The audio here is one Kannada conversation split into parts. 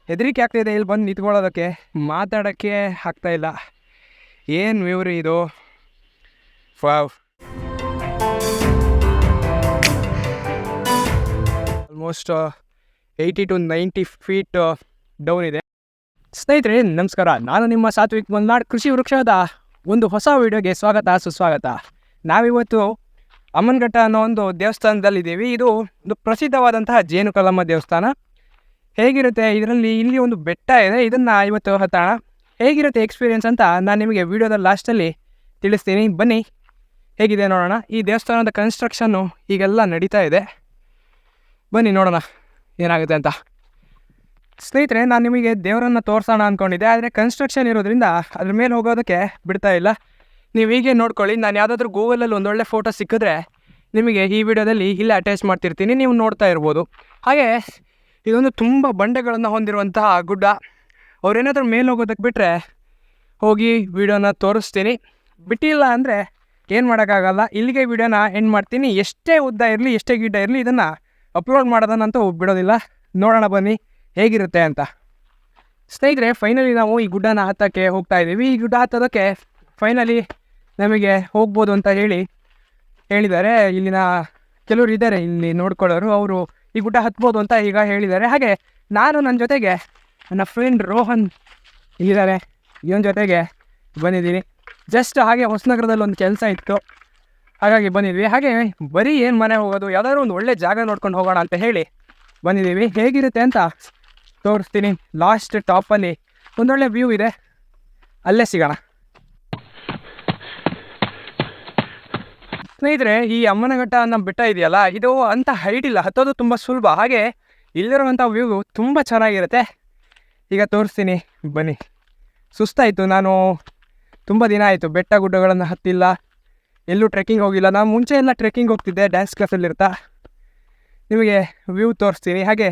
ಹೆದರಿಕೆ ಆಗ್ತಾಯಿದೆ ಇಲ್ಲಿ ಬಂದು ನಿಂತ್ಕೊಳ್ಳೋದಕ್ಕೆ, ಮಾತಾಡೋಕ್ಕೆ ಆಗ್ತಾಯಿಲ್ಲ. ಏನು ವ್ಯೂವ್ರಿ ಇದು, wow. Almost 80 to 90 feet down ಇದೆ. ಸ್ನೇಹಿತರೆ ನಮಸ್ಕಾರ, ನಾನು ನಿಮ್ಮ ಸಾತ್ವಿಕ್ ಮಲ್ನಾಡ್. ಕೃಷಿ ವೃಕ್ಷದ ಒಂದು ಹೊಸ ವಿಡಿಯೋಗೆ ಸ್ವಾಗತ ಸುಸ್ವಾಗತ. ನಾವಿವತ್ತು ಅಮ್ಮನಘಟ್ಟ ಅನ್ನೋ ಒಂದು ದೇವಸ್ಥಾನದಲ್ಲಿದ್ದೀವಿ. ಇದು ಒಂದು ಪ್ರಸಿದ್ಧವಾದಂತಹ ಜೇನುಕಲ್ಲಮ್ಮ ದೇವಸ್ಥಾನ. ಹೇಗಿರುತ್ತೆ ಇದರಲ್ಲಿ, ಇಲ್ಲಿ ಒಂದು ಬೆಟ್ಟ ಇದೆ, ಇದನ್ನು ಇವತ್ತು ಹತ್ತೋಣ. ಹೇಗಿರುತ್ತೆ ಎಕ್ಸ್ಪೀರಿಯೆನ್ಸ್ ಅಂತ ನಾನು ನಿಮಗೆ ವಿಡಿಯೋದ ಲಾಸ್ಟಲ್ಲಿ ತಿಳಿಸ್ತೀನಿ. ಬನ್ನಿ ಹೇಗಿದೆ ನೋಡೋಣ. ಈ ದೇವಸ್ಥಾನದ ಕನ್ಸ್ಟ್ರಕ್ಷನ್ನು ಈಗೆಲ್ಲ ನಡೀತಾ ಇದೆ. ಬನ್ನಿ ನೋಡೋಣ ಏನಾಗುತ್ತೆ ಅಂತ. ಸ್ನೇಹಿತರೆ, ನಾನು ನಿಮಗೆ ದೇವರನ್ನು ತೋರಿಸೋಣ ಅಂದ್ಕೊಂಡಿದ್ದೆ, ಆದರೆ ಕನ್ಸ್ಟ್ರಕ್ಷನ್ ಇರೋದ್ರಿಂದ ಅದ್ರ ಮೇಲೆ ಹೋಗೋದಕ್ಕೆ ಬಿಡ್ತಾ ಇಲ್ಲ. ನೀವು ಹೀಗೆ ನೋಡ್ಕೊಳ್ಳಿ. ನಾನು ಯಾವುದಾದ್ರೂ ಗೂಗಲಲ್ಲಿ ಒಂದೊಳ್ಳೆ ಫೋಟೋ ಸಿಕ್ಕಿದ್ರೆ ನಿಮಗೆ ಈ ವಿಡಿಯೋದಲ್ಲಿ ಇಲ್ಲೇ ಅಟ್ಯಾಚ್ ಮಾಡ್ತಿರ್ತೀನಿ, ನೀವು ನೋಡ್ತಾ ಇರ್ಬೋದು. ಹಾಗೆ ಇದೊಂದು ತುಂಬ ಬಂಡೆಗಳನ್ನು ಹೊಂದಿರುವಂತಹ ಗುಡ್ಡ. ಅವ್ರೇನಾದರೂ ಮೇಲೆ ಹೋಗೋದಕ್ಕೆ ಬಿಟ್ಟರೆ ಹೋಗಿ ವಿಡಿಯೋನ ತೋರಿಸ್ತೀನಿ. ಬಿಟ್ಟಿಲ್ಲ ಅಂದರೆ ಏನು ಮಾಡೋಕ್ಕಾಗಲ್ಲ. ಇಲ್ಲಿಗೆ ವಿಡಿಯೋನ ಎಂಡ್ ಮಾಡ್ತೀನಿ. ಎಷ್ಟೇ ಉದ್ದ ಇರಲಿ, ಎಷ್ಟೇ ಗಿಡ್ಡ ಇರಲಿ, ಇದನ್ನು ಅಪ್ಲೋಡ್ ಮಾಡೋದನ್ನಂತೂ ಬಿಡೋದಿಲ್ಲ. ನೋಡೋಣ ಬನ್ನಿ ಹೇಗಿರುತ್ತೆ ಅಂತ. ಸ್ನೇಹಿತರೆ, ಫೈನಲಿ ನಾವು ಈ ಗುಡ್ಡನ ಹತ್ತಕ್ಕೆ ಹೋಗ್ತಾ ಇದ್ದೀವಿ. ಈ ಗುಡ್ಡ ಹತ್ತೋದಕ್ಕೆ ಫೈನಲಿ ನಮಗೆ ಹೋಗ್ಬೋದು ಅಂತ ಹೇಳಿದ್ದಾರೆ. ಇಲ್ಲಿನ ಕೆಲವರು ಇದ್ದಾರೆ ಇಲ್ಲಿ ನೋಡ್ಕೊಳ್ಳೋರು, ಅವರು ಈ ಗುಡ್ಡ ಹತ್ಬೋದು ಅಂತ ಈಗ ಹೇಳಿದ್ದಾರೆ. ಹಾಗೆ ನಾನು ನನ್ನ ಜೊತೆಗೆ ನನ್ನ ಫ್ರೆಂಡ್ ರೋಹನ್ ಇಲ್ಲಿದ್ದಾರೆ, ಇವನ ಜೊತೆಗೆ ಬಂದಿದ್ದೀನಿ. ಜಸ್ಟ್ ಹಾಗೆ ಹೊಸನಗರದಲ್ಲಿ ಒಂದು ಕೆಲಸ ಇತ್ತು, ಹಾಗಾಗಿ ಬಂದಿದ್ವಿ. ಹಾಗೆ ಬರೀ ಏನು ಮನೆ ಹೋಗೋದು, ಯಾವುದಾದ್ರೂ ಒಂದು ಒಳ್ಳೆ ಜಾಗ ನೋಡ್ಕೊಂಡು ಹೋಗೋಣ ಅಂತ ಹೇಳಿ ಬಂದಿದ್ದೀವಿ. ಹೇಗಿರುತ್ತೆ ಅಂತ ತೋರಿಸ್ತೀನಿ. ಲಾಸ್ಟ್ ಟಾಪಲ್ಲಿ ಒಂದೊಳ್ಳೆ ವ್ಯೂ ಇದೆ, ಅಲ್ಲೇ ಸಿಗೋಣ. ಸ್ನೇಹಿತರೆ, ಈ ಅಮ್ಮನಘಟ್ಟ ಅನ್ನೋ ಬೆಟ್ಟ ಇದೆಯಲ್ಲ, ಇದು ಅಂಥ ಹೈಟ್ ಇಲ್ಲ, ಹತ್ತೋದು ತುಂಬ ಸುಲಭ. ಹಾಗೆ ಇಲ್ಲಿರುವಂಥ ವ್ಯೂ ತುಂಬ ಚೆನ್ನಾಗಿರುತ್ತೆ. ಈಗ ತೋರಿಸ್ತೀನಿ ಬನ್ನಿ. ಸುಸ್ತಾಯಿತು, ನಾನು ತುಂಬ ದಿನ ಆಯಿತು ಬೆಟ್ಟ ಗುಡ್ಡಗಳನ್ನು ಹತ್ತಿಲ್ಲ, ಎಲ್ಲೂ ಟ್ರೆಕ್ಕಿಂಗ್ ಹೋಗಿಲ್ಲ. ನಾನು ಮುಂಚೆ ಎಲ್ಲ ಟ್ರೆಕ್ಕಿಂಗ್ ಹೋಗ್ತಿದ್ದೆ ಡ್ಯಾನ್ಸ್ ಕ್ಲಾಸಲ್ಲಿರ್ತಾ. ನಿಮಗೆ ವ್ಯೂ ತೋರಿಸ್ತೀನಿ. ಹಾಗೆ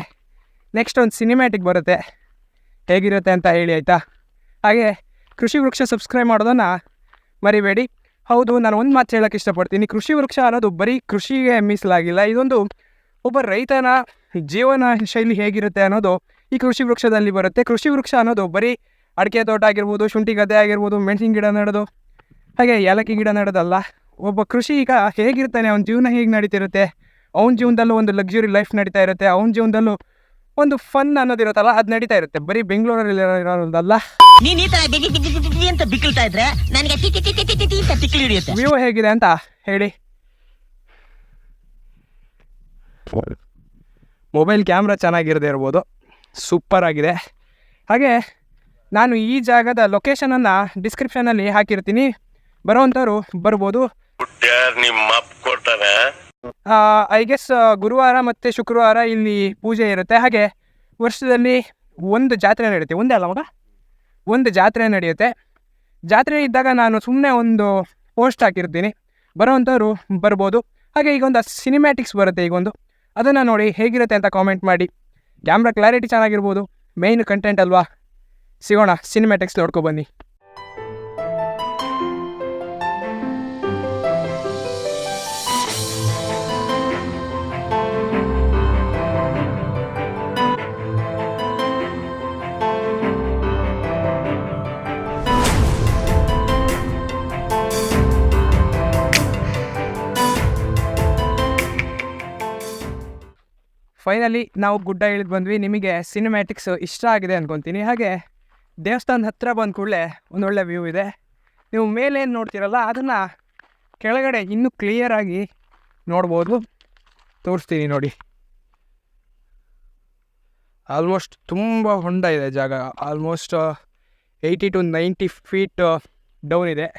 ನೆಕ್ಸ್ಟ್ ಒಂದು ಸಿನಿಮ್ಯಾಟಿಕ್ ಬರುತ್ತೆ, ಹೇಗಿರುತ್ತೆ ಅಂತ ಹೇಳಿ ಆಯಿತಾ. ಹಾಗೆ ಕೃಷಿ ವೃಕ್ಷ ಸಬ್ಸ್ಕ್ರೈಬ್ ಮಾಡೋದನ್ನು ಮರಿಬೇಡಿ. ಹೌದು, ನಾನು ಒಂದು ಮಾತು ಹೇಳೋಕ್ಕೆ ಇಷ್ಟಪಡ್ತೀನಿ. ಕೃಷಿ ವೃಕ್ಷ ಅನ್ನೋದು ಬರೀ ಕೃಷಿಗೆ ಮೀಸಲಾಗಿಲ್ಲ, ಇದೊಂದು ಒಬ್ಬ ರೈತನ ಜೀವನ ಶೈಲಿ ಹೇಗಿರುತ್ತೆ ಅನ್ನೋದು ಈ ಕೃಷಿ ವೃಕ್ಷದಲ್ಲಿ ಬರುತ್ತೆ. ಕೃಷಿ ವೃಕ್ಷ ಅನ್ನೋದು ಬರೀ ಅಡಿಕೆ ತೋಟ ಆಗಿರ್ಬೋದು, ಶುಂಠಿ ಗದ್ದೆ ಆಗಿರ್ಬೋದು, ಮೆಣಸಿನ ಗಿಡ ನೆಡೋದು, ಹಾಗೆ ಏಲಕ್ಕಿ ಗಿಡ ನೆಡೋದಲ್ಲ. ಒಬ್ಬ ಕೃಷಿ ಈಗ ಹೇಗಿರ್ತಾನೆ, ಅವನ ಜೀವನ ಹೇಗೆ ನಡೀತಿರುತ್ತೆ, ಅವನ ಜೀವನದಲ್ಲೂ ಒಂದು ಲಕ್ಸುರಿ ಲೈಫ್ ನಡೀತಾ ಇರುತ್ತೆ, ಅವನ ಜೀವನದಲ್ಲೂ ಒಂದು ಫನ್ ಅನ್ನೋದಿರುತ್ತಲ್ಲ, ಅದು ನಡೀತಾ ಇರುತ್ತೆ. ಬರೀ ಬೆಂಗಳೂರಲ್ಲಿ ಇರೋದಲ್ಲ. ವ್ಯೂ ಹೇಗಿದೆ ಅಂತ ಹೇಳಿ. ಮೊಬೈಲ್ ಕ್ಯಾಮ್ರಾ ಚೆನ್ನಾಗಿರದೇ ಇರ್ಬೋದು, ಸೂಪರ್ ಆಗಿದೆ. ಹಾಗೆ ನಾನು ಈ ಜಾಗದ ಲೊಕೇಶನನ್ನು ಡಿಸ್ಕ್ರಿಪ್ಷನಲ್ಲಿ ಹಾಕಿರ್ತೀನಿ, ಬರೋವಂಥವ್ರು ಬರ್ಬೋದು. ಐ ಗೆಸ್ ಗುರುವಾರ ಮತ್ತು ಶುಕ್ರವಾರ ಇಲ್ಲಿ ಪೂಜೆ ಇರುತ್ತೆ. ಹಾಗೆ ವರ್ಷದಲ್ಲಿ ಒಂದು ಜಾತ್ರೆ ನಡೆಯುತ್ತೆ, ಒಂದೇ ಅಲ್ಲ ಮಗ, ಒಂದು ಜಾತ್ರೆ ನಡೆಯುತ್ತೆ. ಜಾತ್ರೆ ಇದ್ದಾಗ ನಾನು ಸುಮ್ಮನೆ ಒಂದು ಪೋಸ್ಟ್ ಹಾಕಿರ್ತೀನಿ, ಬರೋವಂಥವ್ರು ಬರ್ಬೋದು. ಹಾಗೆ ಈಗೊಂದು ಸಿನಿಮ್ಯಾಟಿಕ್ಸ್ ಬರುತ್ತೆ, ಈಗೊಂದು ಅದನ್ನು ನೋಡಿ ಹೇಗಿರುತ್ತೆ ಅಂತ ಕಾಮೆಂಟ್ ಮಾಡಿ. ಕ್ಯಾಮ್ರಾ ಕ್ಲಾರಿಟಿ ಚೆನ್ನಾಗಿರ್ಬೋದು, ಮೇಯ್ನ್ ಕಂಟೆಂಟ್ ಅಲ್ವಾ. ಸಿಗೋಣ, ಸಿನಿಮ್ಯಾಟಿಕ್ಸ್ ನೋಡ್ಕೊಬನ್ನಿ. ಫೈನಲಿ ನಾವು ಗುಡ್ಡ ಇಳಿದು ಬಂದ್ವಿ. ನಿಮಗೆ ಸಿನಿಮ್ಯಾಟಿಕ್ಸ್ ಇಷ್ಟ ಆಗಿದೆ ಅಂದ್ಕೊತೀನಿ. ಹಾಗೆ ದೇವಸ್ಥಾನದ ಹತ್ತಿರ ಬಂದ ಕೂಡಲೇ ಒಂದೊಳ್ಳೆ ವ್ಯೂ ಇದೆ. ನೀವು ಮೇಲೇನು ನೋಡ್ತೀರಲ್ಲ, ಅದನ್ನು ಕೆಳಗಡೆ ಇನ್ನೂ ಕ್ಲಿಯರಾಗಿ ನೋಡ್ಬೋದು. ತೋರಿಸ್ತೀನಿ ನೋಡಿ. ಆಲ್ಮೋಸ್ಟ್ ತುಂಬ ಹೊಂಡ ಇದೆ ಜಾಗ. ಆಲ್ಮೋಸ್ಟ್ 80 to 90 ಫೀಟ್ ಡೌನ್ ಇದೆ.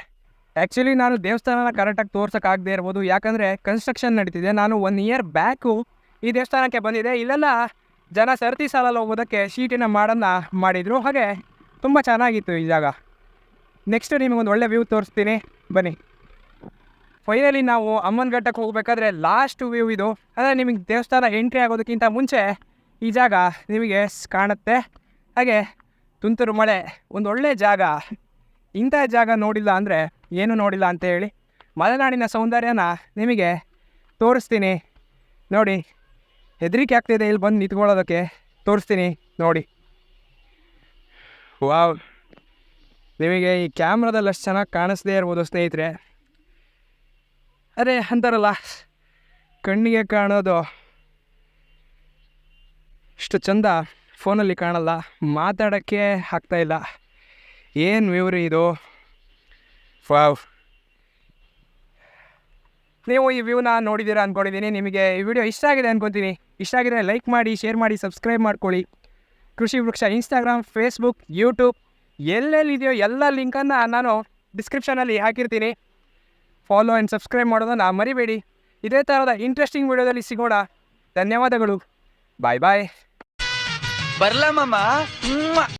ಆ್ಯಕ್ಚುಲಿ ನಾನು ದೇವಸ್ಥಾನನ ಕರೆಕ್ಟಾಗಿ ತೋರ್ಸೋಕ್ಕಾಗದೇ ಇರ್ಬೋದು, ಯಾಕಂದರೆ ಕನ್ಸ್ಟ್ರಕ್ಷನ್ ನಡೀತಿದೆ. ನಾನು 1 ಇಯರ್ ಬ್ಯಾಕು ಈ ದೇವಸ್ಥಾನಕ್ಕೆ ಬಂದಿದೆ. ಇಲ್ಲೆಲ್ಲ ಜನ ಸರತಿ ಸಾಲಲ್ಲಿ ಹೋಗೋದಕ್ಕೆ ಶೀಟಿನ ಮಾಡನ್ನು ಮಾಡಿದರು. ಹಾಗೆ ತುಂಬ ಚೆನ್ನಾಗಿತ್ತು ಈ ಜಾಗ. ನೆಕ್ಸ್ಟ್ ನಿಮಗೊಂದು ಒಳ್ಳೆ ವ್ಯೂ ತೋರಿಸ್ತೀನಿ, ಬನ್ನಿ. ಫೈನಲಿ ನಾವು ಅಮ್ಮನಘಟ್ಟಕ್ಕೆ ಹೋಗಬೇಕಾದ್ರೆ ಲಾಸ್ಟ್ ವ್ಯೂ ಇದು. ಅಂದರೆ ನಿಮಗೆ ದೇವಸ್ಥಾನ ಎಂಟ್ರಿ ಆಗೋದಕ್ಕಿಂತ ಮುಂಚೆ ಈ ಜಾಗ ನಿಮಗೆ ಕಾಣುತ್ತೆ. ಹಾಗೆ ತುಂತುರು ಮಳೆ, ಒಂದು ಒಳ್ಳೆ ಜಾಗ. ಇಂಥ ಜಾಗ ನೋಡಿಲ್ಲ ಅಂದರೆ ಏನು ನೋಡಿಲ್ಲ ಅಂತ ಹೇಳಿ. ಮಲೆನಾಡಿನ ಸೌಂದರ್ಯನ ನಿಮಗೆ ತೋರಿಸ್ತೀನಿ ನೋಡಿ. ಹೆದರಿಕೆ ಆಗ್ತಿದೆ ಇಲ್ಲಿ ಬಂದು ನಿಂತ್ಕೊಳ್ಳೋದಕ್ಕೆ. ತೋರಿಸ್ತೀನಿ ನೋಡಿ. ವಾವ್, ನಿಮಗೆ ಈ ಕ್ಯಾಮ್ರಾದಲ್ಲಿ ಅಷ್ಟು ಚೆನ್ನಾಗಿ ಕಾಣಿಸ್ದೇ ಇರ್ಬೋದು ಸ್ನೇಹಿತರೆ. ಅರೆ ಅಂತಾರಲ್ಲ, ಕಣ್ಣಿಗೆ ಕಾಣೋದು ಇಷ್ಟು ಚಂದ ಫೋನಲ್ಲಿ ಕಾಣಲ್ಲ, ಮಾತಾಡೋಕ್ಕೆ ಆಗ್ತಾಯಿಲ್ಲ. ಏನು ವ್ಯೂರಿ ಇದು. ವಾವ್, ನೀವು ಈ ವ್ಯೂನ ನೋಡಿದ್ದೀರಾ ಅಂದ್ಕೊಂಡಿದ್ದೀನಿ. ನಿಮಗೆ ಈ ವಿಡಿಯೋ ಇಷ್ಟ ಆಗಿದೆ ಅಂದ್ಕೊತೀನಿ. ಇಷ್ಟ ಆಗಿದ್ರೆ ಲೈಕ್ ಮಾಡಿ, ಶೇರ್ ಮಾಡಿ, ಸಬ್ಸ್ಕ್ರೈಬ್ ಮಾಡ್ಕೊಳ್ಳಿ. ಕೃಷಿ ವೃಕ್ಷ ಇನ್ಸ್ಟಾಗ್ರಾಮ್, ಫೇಸ್ಬುಕ್, ಯೂಟ್ಯೂಬ್ ಎಲ್ಲೆಲ್ಲಿದೆಯೋ ಎಲ್ಲ ಲಿಂಕನ್ನು ನಾನು ಡಿಸ್ಕ್ರಿಪ್ಷನಲ್ಲಿ ಹಾಕಿರ್ತೀನಿ. ಫಾಲೋ ಆ್ಯಂಡ್ ಸಬ್ಸ್ಕ್ರೈಬ್ ಮಾಡೋದನ್ನು ಮರಿಬೇಡಿ. ಇದೇ ಥರದ ಇಂಟ್ರೆಸ್ಟಿಂಗ್ ವಿಡಿಯೋದಲ್ಲಿ ಸಿಗೋಣ. ಧನ್ಯವಾದಗಳು. ಬಾಯ್ ಬಾಯ್. ಬರ್ಲಾ ಮಾಮ.